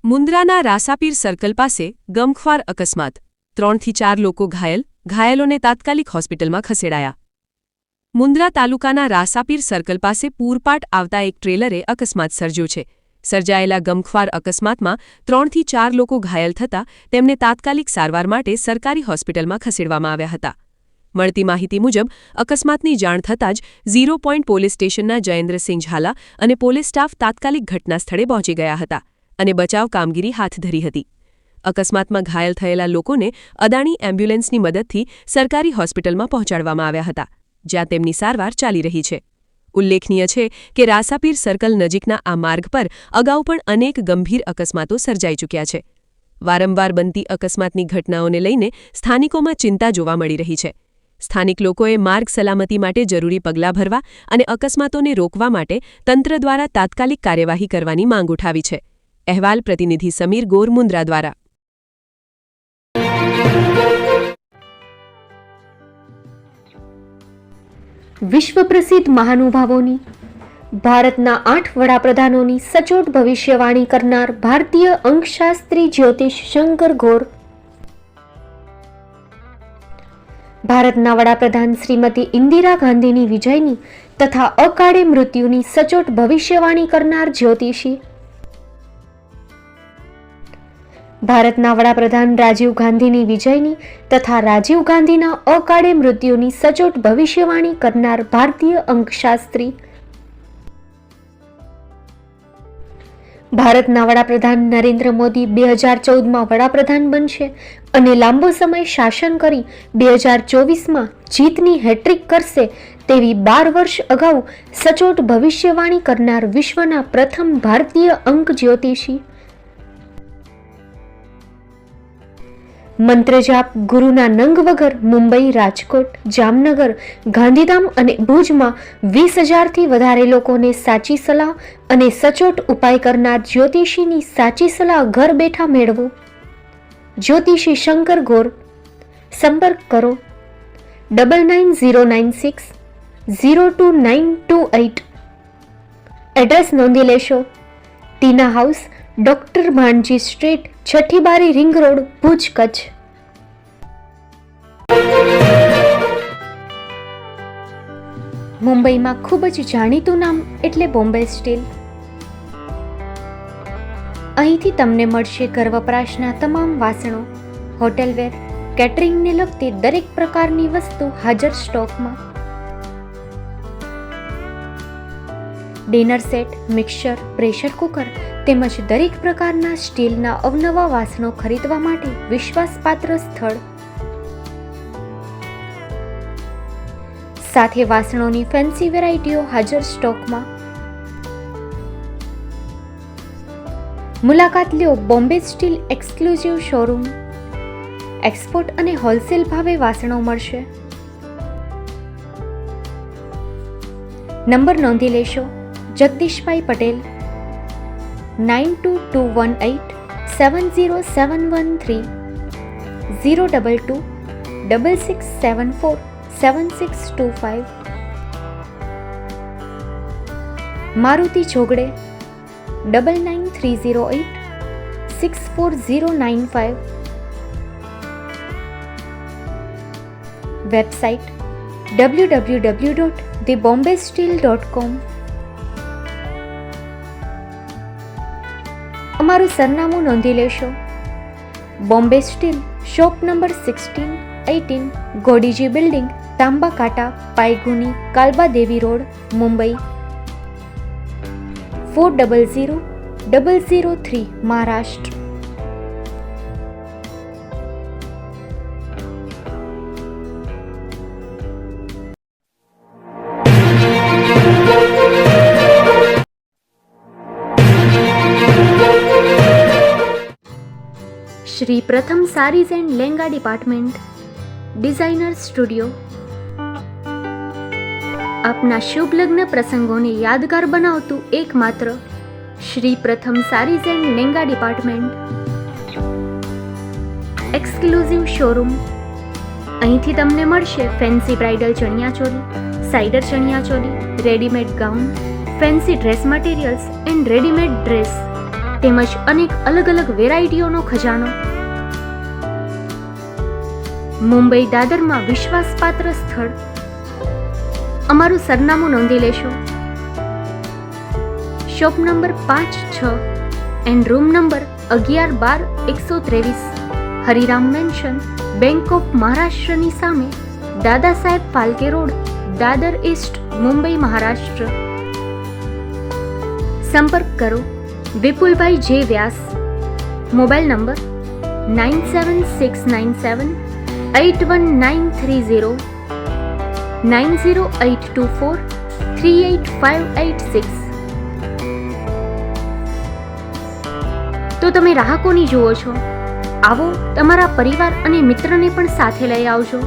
મુન્દ્રાના રાસાપીર circle પાસે ગમખ્વાર અકસ્માત 3થી 4 લોકો ઘાયલોને તાત્કાલિક હોસ્પિટલમાં ખસેડાયા. મુન્દ્રા તાલુકાના રાસાપીર સર્કલ પાસે પૂરપાટ આવતા એક ટ્રેલરે અકસ્માત સર્જ્યો છે. સર્જાયેલા ગમખ્વાર અકસ્માતમાં 3થી 4 લોકો ઘાયલ થતાં તેમને તાત્કાલિક સારવાર માટે સરકારી હોસ્પિટલમાં ખસેડવામાં આવ્યા હતા. મળતી માહિતી મુજબ અકસ્માતની જાણ થતાં જ 0 પોઈન્ટ પોલીસ સ્ટેશનના જયેન્દ્રસિંહ ઝાલા અને પોલીસ સ્ટાફ તાત્કાલિક ઘટના સ્થળે પહોંચી ગયા હતા અને બચાવ કામગીરી હાથ ધરી હતી. અકસ્માતમાં ઘાયલ થયેલા લોકોને અદાણી એમ્બ્યુલન્સની મદદથી સરકારી હોસ્પિટલમાં પહોંચાડવામાં આવ્યા હતા, જ્યાં તેમની સારવાર ચાલી રહી છે. ઉલ્લેખનીય છે કે રાસાપીર સર્કલ નજીકના આ માર્ગ પર અગાઉ પણ અનેક ગંભીર અકસ્માતો સર્જાઈ ચૂક્યા છે. વારંવાર બનતી અકસ્માતની ઘટનાઓને લઈને સ્થાનિકોમાં ચિંતા જોવા મળી રહી છે. સ્થાનિક લોકોએ માર્ગ સલામતી માટે જરૂરી પગલાં ભરવા અને અકસ્માતોને રોકવા માટે તંત્ર દ્વારા તાત્કાલિક કાર્યવાહી કરવાની માંગ ઉઠાવી છે. અહેવાલ પ્રતિનિધિ સમીર ગોર, મુન્દ્રા દ્વારા. વિશ્વ પ્રસિદ્ધ મહાનુભાવોની, ભારતના 8 વડાપ્રધાનોની સચોટ ભવિષ્યવાણી કરનાર ભારતીય અંકશાસ્ત્રી જ્યોતિષ શંકર ગોર, ભારતના વડાપ્રધાન શ્રીમતી ઇન્દિરા ગાંધીની વિજયની તથા અકાળે મૃત્યુની સચોટ ભવિષ્યવાણી કરનાર જ્યોતિષી, ભારતના વડાપ્રધાન રાજીવ ગાંધીની વિજયની તથા રાજીવ ગાંધીના અકાળે મૃત્યુની સચોટ ભવિષ્યવાણી કરનાર ભારતીય અંકશાસ્ત્રી, ભારતના વડાપ્રધાન નરેન્દ્ર મોદી 2014માં વડાપ્રધાન બનશે અને લાંબો સમય શાસન કરી 2024માં જીતની હેટ્રિક કરશે તેવી 12 વર્ષ અગાઉ સચોટ ભવિષ્યવાણી કરનાર વિશ્વના પ્રથમ ભારતીય અંક જ્યોતિષી, મંત્રજાપ ગુરુના નંગ વગર મુંબઈ, રાજકોટ, જામનગર, ગાંધીધામ અને ભુજમાં 20,000થી વધારે લોકોને સાચી સલાહ અને સચોટ ઉપાય કરનાર જ્યોતિષીની સાચી સલાહ ઘર બેઠા મેળવો. જ્યોતિષી શંકર ગોર. સંપર્ક કરો 9909602928. એડ્રેસ નોંધી લેશો. ટીના હાઉસ, ડોક્ટર ભાણજી સ્ટ્રીટ, છઠ્ઠી બારી, રિંગ રોડ, ભુજ, કચ્છ. મુંબઈમાં ખૂબ જ જાણીતું નામ એટલે બોમ્બે સ્ટીલ. અહીંથી તમને મળશે ઘર વપરાશના તમામ વાસણો, હોટેલવેર, કેટરિંગને લગતી દરેક પ્રકારની વસ્તુ હાજર સ્ટોકમાં. Dinner set, mixer, pressure cooker તેમજ દરેક પ્રકારના સ્ટીલના અવનવા વાસણો ખરીદવા માટે વિશ્વાસપાત્ર સ્થળ. સાથે વાસણોની ફેન્સી વેરાયટીઓ હાજર સ્ટોકમાં. મુલાકાત લ્યો Bombay steel exclusive showroom. Export અને હોલસેલ ભાવે વાસણો મળશે. નંબર નોંધી લેશો. જગદીશભાઈ પટેલ 9221870713 022 6674 7625. મારુતિ જોગડે 9930864095. Website www.thebombasteel.com. અમારું સરનામું નોંધી લેશો. Bombay steel, shop number 16-18, Godiji building, Tamba Kanta, Payguni, Kalba Devi road, Mumbai 400003, Maharashtra. Shri Pratham saris and langa department, designer studio. આપના શુભ લગ્ન પ્રસંગોને યાદગાર બનાવતું એકમાત્ર Shri Pratham saris and langa department. Exclusive showroom. અહીંથી તમને મળશે fancy bridal chaniya choli, cider chaniya choli, readymade gown, fancy dress materials and readymade dress તેમજ અનેક અલગ અલગ વેરાયટીઓનો ખજાનો. મુંબઈ દાદરમાં વિશ્વાસપાત્ર સ્થળ. અમારું સરનામું નોંધી લેશો. Shop number 5-6 and room number 11-12-123, Hariram mansion, bank of મહારાષ્ટ્રની સામે, દાદા સાહેબ ફાલ્કે રોડ, દાદર ઈસ્ટ, મુંબઈ, મહારાષ્ટ્ર. સંપર્ક કરો વિપુલભાઈ જે વ્યાસ. Mobile number 9769781930, 9082438586. તો તમે રાહ કોની જુઓ છો? આવો, તમારા પરિવાર અને મિત્રને પણ સાથે લઈ આવજો.